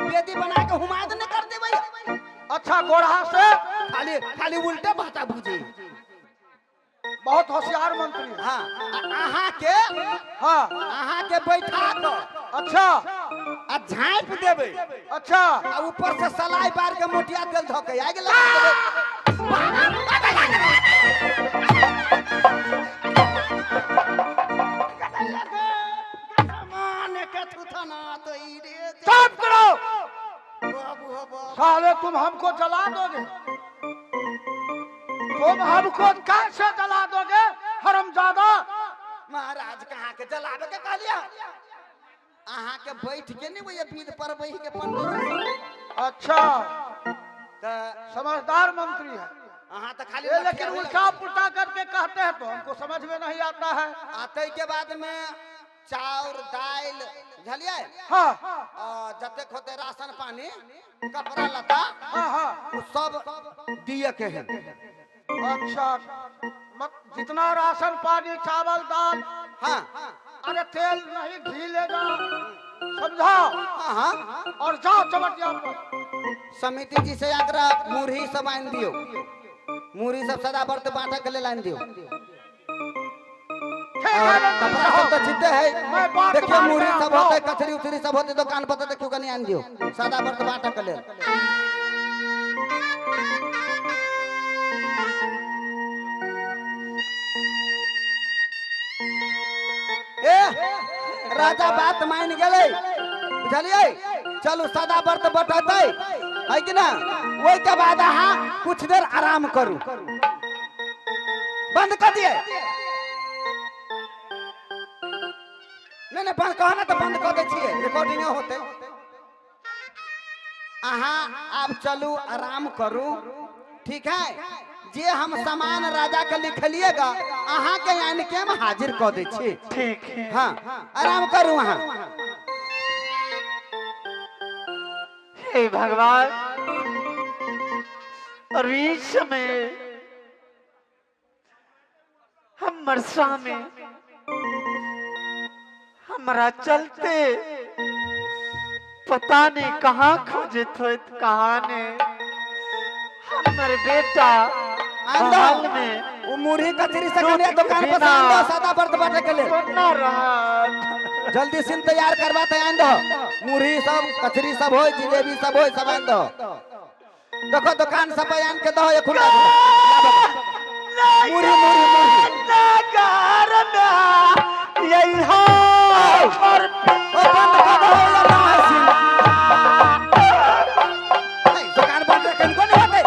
बेदी बना के हुमाद न कर देबै। अच्छा गोरहा से खाली खाली उल्टे बात बुझी। बहुत होशियार मंत्री है। हाँ अहाँ के हाँ अहाँ के बैठा दो। अच्छा आ झाँप देबै। अच्छा आ ऊपर से सलाई बार के मोटिया तेल धके आ गेल। चुप करो साले, तुम हमको जला दोगे, तुम हमको कैसे जला दोगे हरामजादा। महाराज कहाँ के जलावे के कहलिया। अहाँ के बैठ के नहीं वो बीज पर वही के पंडित। अच्छा तो समझदार मंत्री है। अहाँ तो खाली ये लेकिन उल्टा पुल्टा करके कहते हैं तो हमको समझ में नहीं आता है। आते के बाद में चाउर दाल झलिए। हाँ जते होते राशन पानी कपड़ा लता हाँ हाँ वो सब दिए के है। अच्छा मत जितना राशन पानी चावल दाल, हाँ अरे तेल नहीं घी लेगा, समझा। हाँ हाँ और जाओ चमटिया पर। समिति जी से आग्रह मुरही सब आन दियो। मुरही सब सदा व्रत बांटा के ले लाइन दियो। कपड़ा सब तो छिटे है। देखिए मुरही सब होते, कचरी उचरी सब होते, दुकान पर देखियो कनी आन दियो। सदा व्रत बांटा के ले। राजा बात मान गए बुझलिए। चलू सदा व्रत बटते है कि ना। वही के बाद अहाँ कुछ देर आराम करू। बंद कर दिए। नहीं बंद कहना तो बंद कर दे। रिकॉर्डिंग होते। अहाँ आप चलू आराम करू, ठीक है। जे हम सामान राजा के लिखलिएगा अहाँ के यानी के हम हाजिर कर दे छी। ठीक है। हाँ आराम करू अहाँ। हे भगवान, और इस समय हमर स्वामी हमारा चलते पता नहीं कहाँ खोजे थे, कहाँ ने हमर बेटा महल में वो मुरही कचरी से कने दुकान पर से आन दो। सदा व्रत बांटे के ले ना रहा। जल्दी सिन तैयार करवा तो आन दो। मुरही सब कचरी सब हो, जिलेबी सब हो, सब आन दो। देखो दुकान सब आन के दो। ये खुला मुरही मुरही मुरही नगर में यही हो और बंद कर दो। दुकान बंद रखे इनको नहीं होते।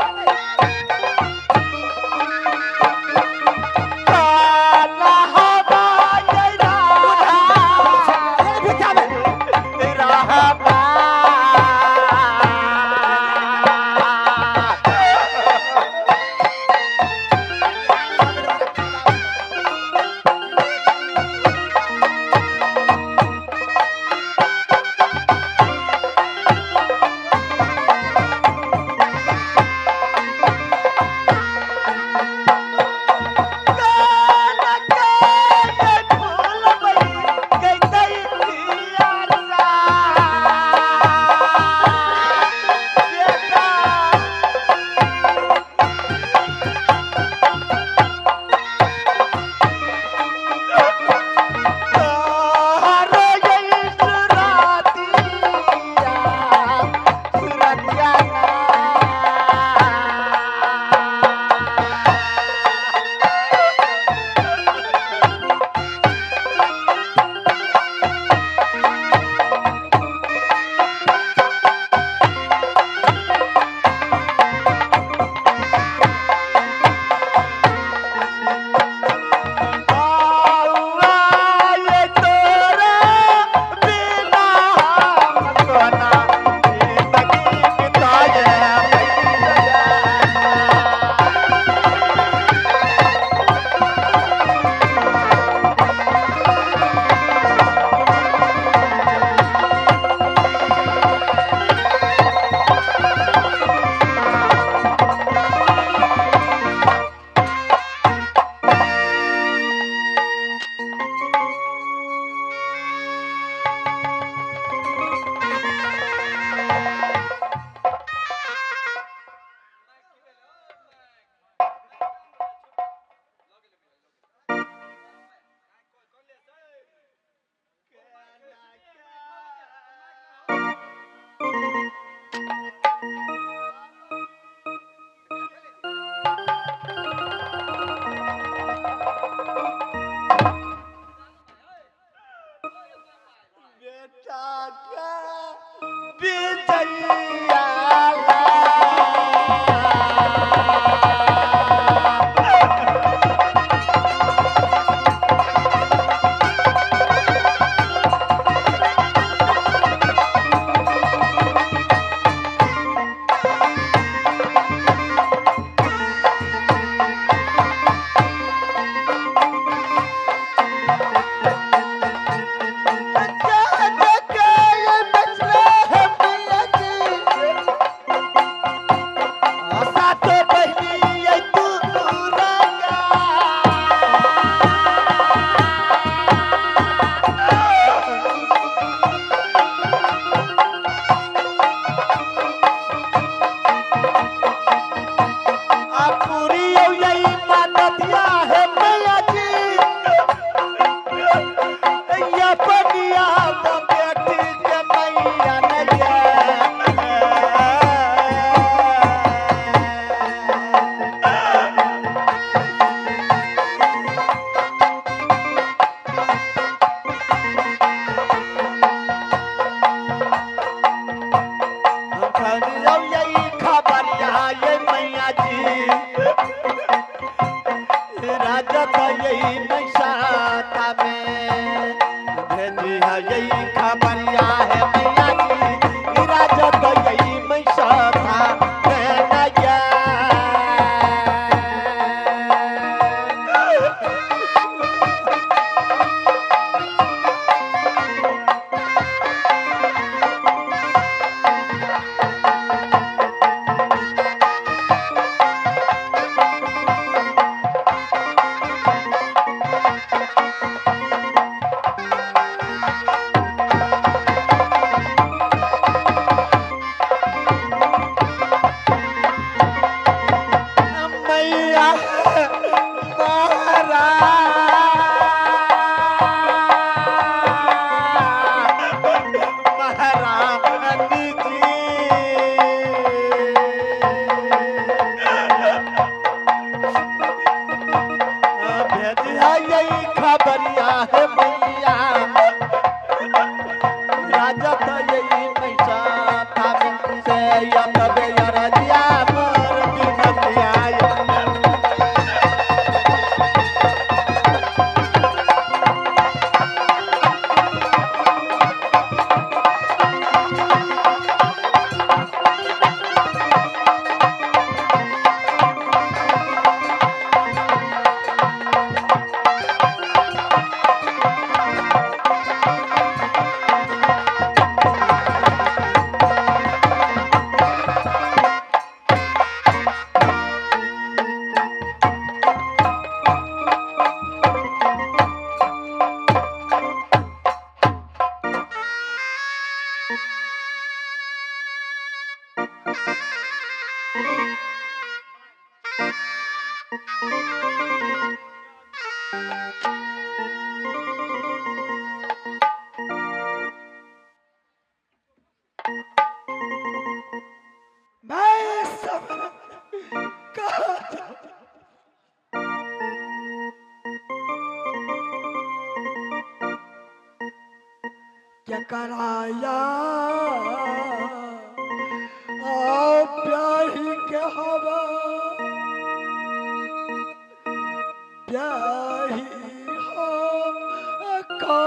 विजया क्या कराया आप प्याही के हवा प्याही हो को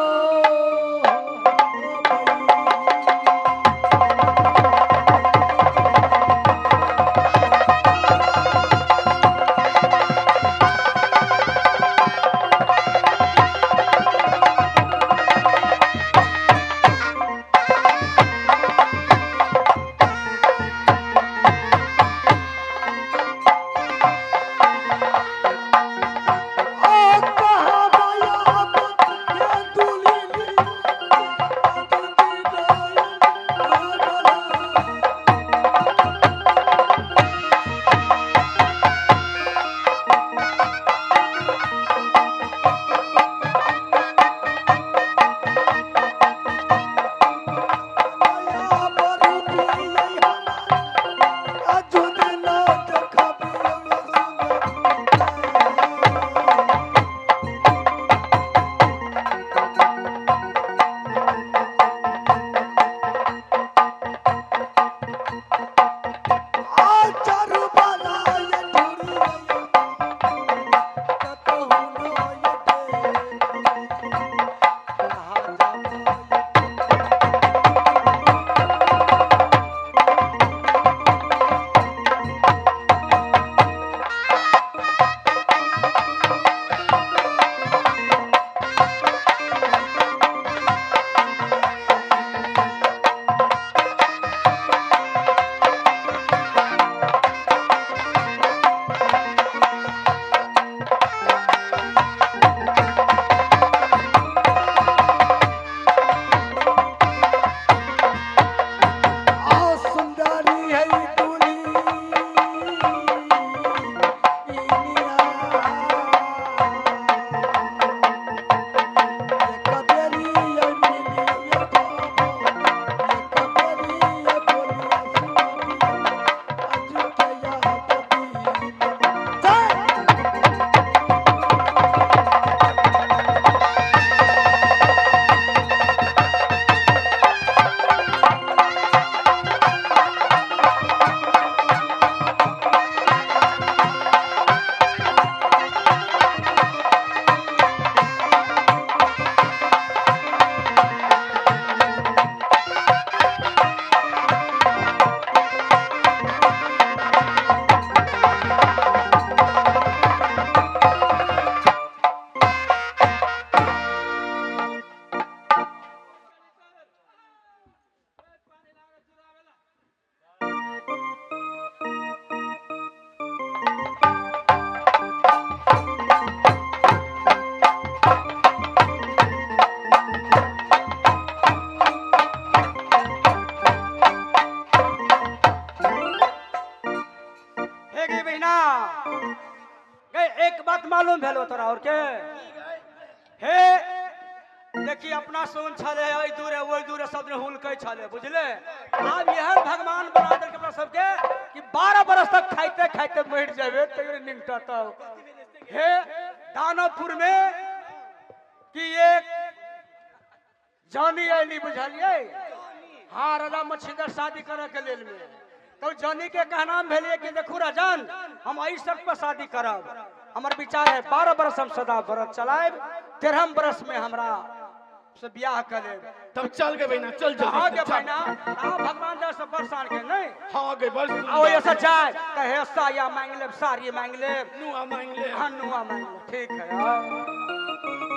मालूम भेलो तोरा और के हे देखी अपना सोन छले ओई दूरे ओई दूरे सब ने हुलकै छले बुझले अब यह भगवान बना देलके अपना सबके कि 12 बरस तक खाइते खाइते मर जाबे तैयो निंगटा तब हे दानवपुर में कि एक जानी आईली बुझलिए हाँ राजा मछीदर शादी करे के लेल में तो जानी के कहना भेलिए कि देखू राजन हम एहि शर्त पर शादी करब हमर विचार है 12 बरस हम सदा व्रत चलाएब 13 बरस में हमरा से ब्याह करे तब चल गए बहना चल जल्दी हाँ गे बहना आ भगवान जा से परेशान के नहीं हाँ गए बस आओ ऐसा जाए तो हे साया मांग ले साड़ी मांग ले नुआ मांग ले हाँ नुआ मांग ले ठीक है यार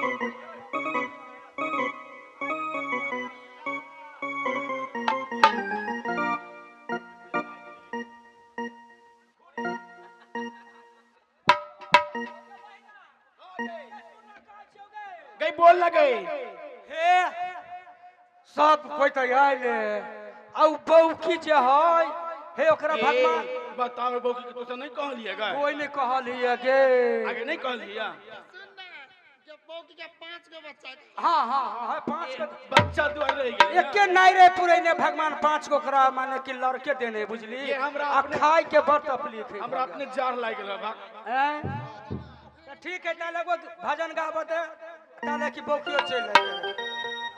गई बोल लगे हे सब कोई तो आइले औ बौकी जे है हे ओकरा भगवान बताओ बौकी के तो नहीं कह लिया गए कोई नहीं कहलिए गे आगे नहीं कह लिया हाँ हाँ हाँ 5 के बच्चा दुआर रह गया एके नहीं रे पूरे ने भगवान 5 को करा माने कि लड़के देने बुझली ये हमरा आ अपने- खाई के बत तकलीफ है हमरा अपने जार लाग गेल बा हैं? तो ठीक है ताले को भजन गाबो दे ताले की बौकियो चल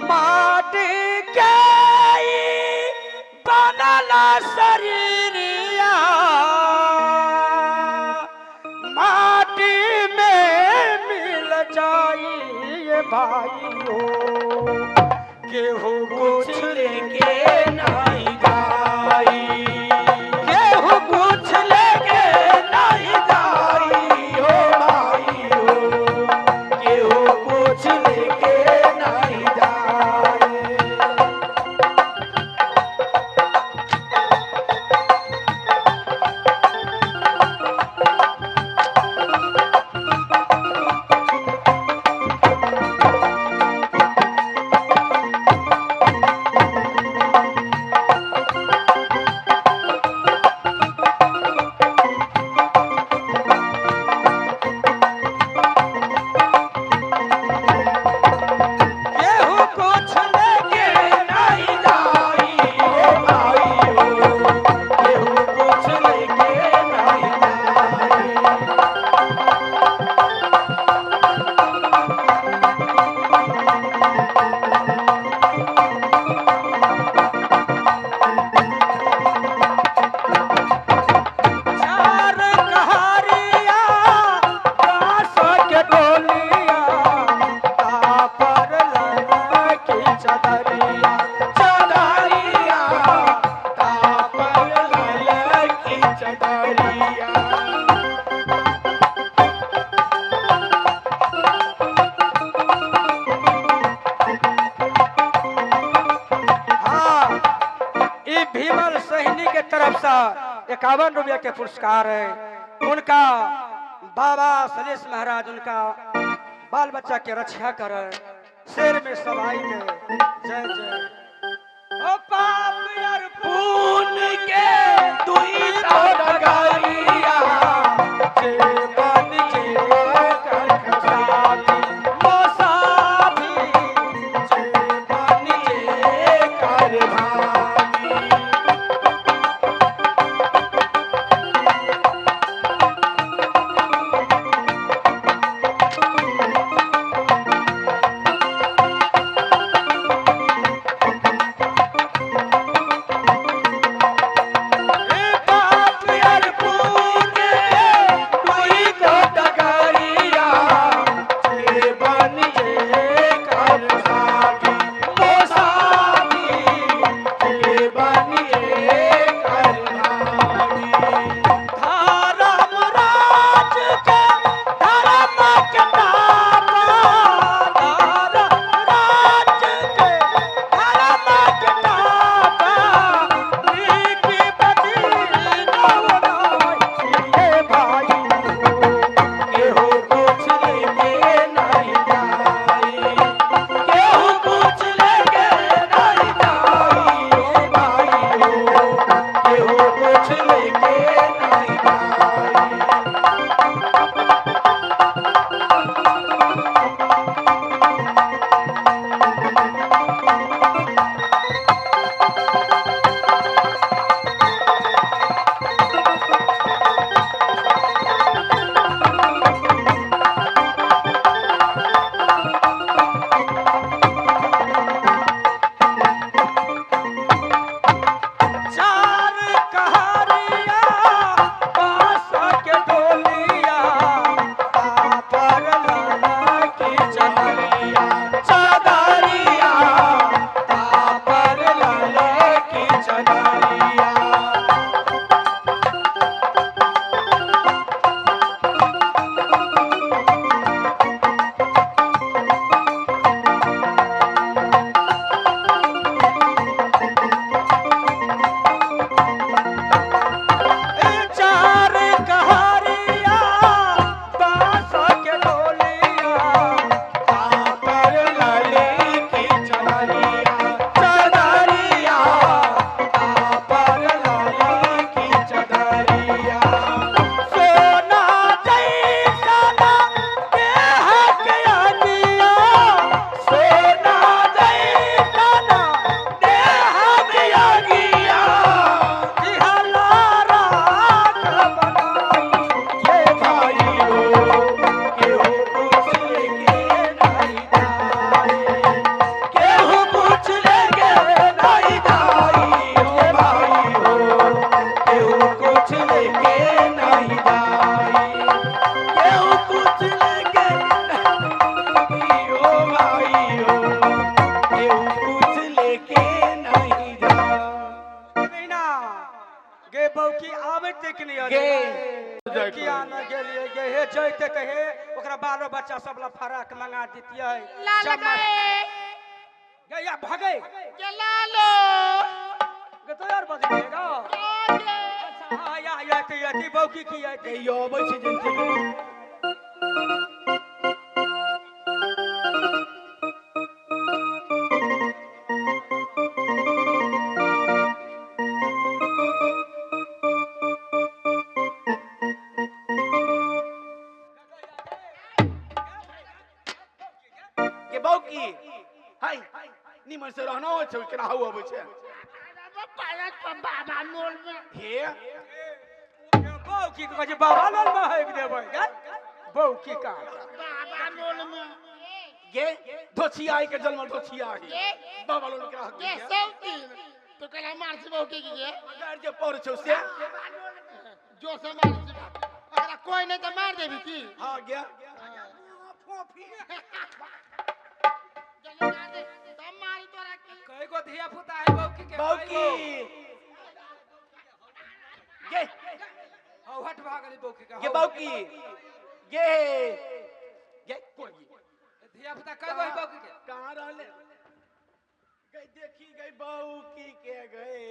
माटी के बनला शरीरिया माटी में मिल जाइए भाइयों केहू कुछ लेके नहीं गाई केहू कुछ लेके नहीं गाई हो भाई हो केहू कुछ लेके नहीं गाई केहू कुछ लेके नहीं जाई हो भाई हो केहू कुछ लेके नहीं जाई चार कहारिया बांस के डोलिया तापर लड़की चदरिया चदरिया तापर लड़की चदरिया हाँ ये भीमल सैनी के तरफ से 51 रुपया के पुरस्कार है उनका बाबा सलेश महाराज उनका बाल बच्चा के रक्षा करे शेर में सवाई में जय जय ओ पाप यार पून के दुई डगरिया जे बन के कर खसाबी मोसाबी जे बन के कर भागी हे बाप यार पून आवे तक नहीं आ गे किया न गेलिए गे हे जइते त हे ओकरा बालो बच्चा सब ला फराक मंगा दितियै गे या भागे लालो गे तो यार बजेगा अच्छा हां या यति बौकी की यति यो अबै छै जनते के बौकी हाय निमन से रहना हो छै केना हो अबै छै बाबा मोल में हे बौकी को जे बाबा लाल में है देबै गे बौकी का बाबा मोल में गे धोछिया के जन्म धोछिया ही बाबा लोग केना ये सब तो कला मार से बहु के गे अगर जे पड़ छौ से जो से मार से अगर कोई नहीं तो मार देबी की हां गे चलो मार दे तब मारी तोरा की कई गो धिया पुता है बौकी के बौकी गे हौ हट भागली बौकी का गे बौकी गे गे कोई धिया पुता कई गो है बौकी के कहां रहले गई देखी गई बौकी के गए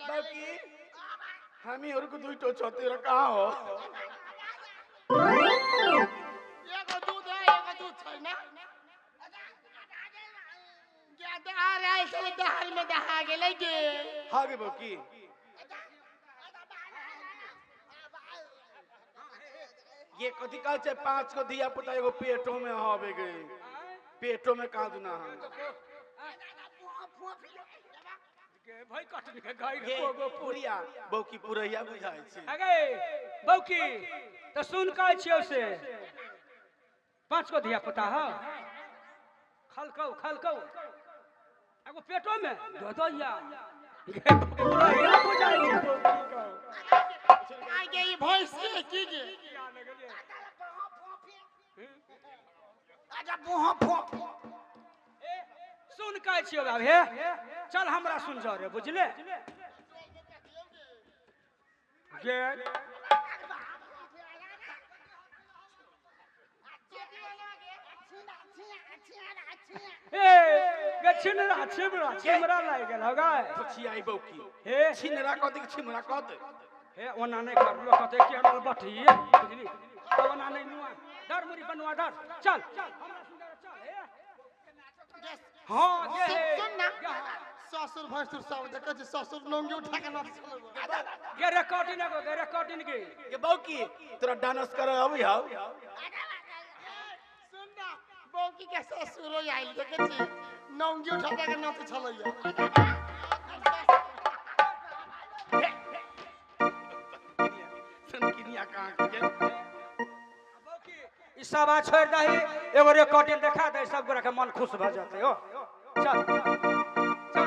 बौकी हमी और को दुई टो छोते रे कहां हो एगो दूध छै ना ज्यादा आ रहा है सब दहाल में दहा गेलै गे हां गे बौकी ये कथी कहै छै पांच को धिया पुता एगो पेटो में हवे गए पेटो में कहां दुना है के भाई कटनी के गाय गे को पुरिया बौकी पुरैया बुझाय छै अगे बौकी तो सुन कहै छियौ से पांच को धिया पुता ह खलकौ एगो पेटो में दो दो या पुरैया बुझाय छै बौकी का आ गे ई भैंस की गे आजा बुहा फोप सुन कहै छियौ बाब हे चल हमरा सुन जा रे बुझले गे ए गे छिमरा लाग गेल हगा पुछिया बौकी हे छिनरा कथी छिमरा कथी हे ओना नहीं कर लो कहते कि हमरा बठी बुझली ओना नहीं नुआ डर मुरी बनवा डर चल हमरा सुन चल हे हां गे सुन ना ससुर भसुर सब देखे छै ससुर नंगी उठा के नाच चलबो गे रिकॉर्डिंग के ये बौकी तोरा डांस करे अबै हौ सुन ना बौकी के ससुर आइल देखे छै नंगी उठा के नाच चलैया सनकिनिया कहां के ई सब आ छोड़ दही एगो रिकॉर्डिंग देखा दे सब गोरा के मन खुश भ जाते हो चल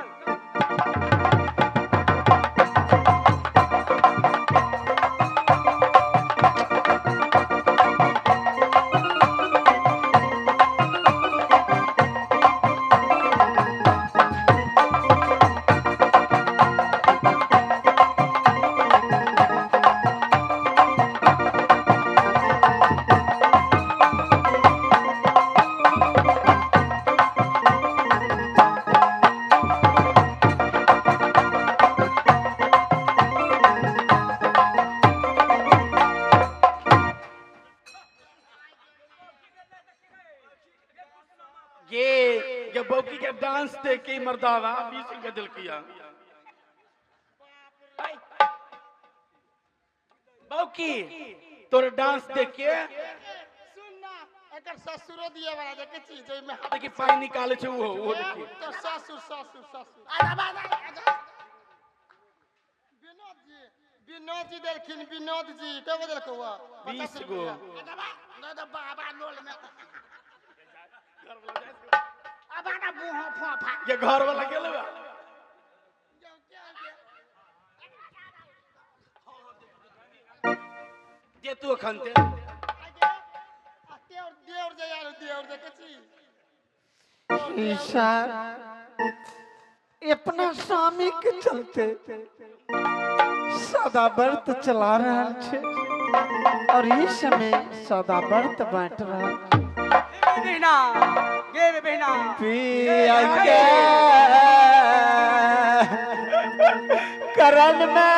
चल ये बौकी के डांस देख के मर्दावा 20 रुपए दिल किया बौकी तोर डांस देख के सुन ना एकर ससुरो दिए वाला देखे छी जे में देखी पानी निकाले छै वो देखी तो ससुर आजा विनोद जी देखिन विनोद जी के बदल को 20 गो बाबा लोल में अब आना बुहा फोफा ये घर वाला गेल बा जे तू अखन ते देवर जे यार देवर देखे छी ईशा अपना स्वामी के चलते सदा व्रत चला रहा छे और ये समय सदा व्रत बांट रहा बहिना गे रे बहिना पिया के करण में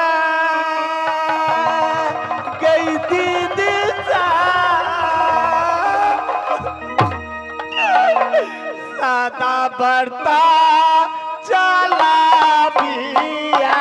गई दीदी सदा बढ़ता चला पिया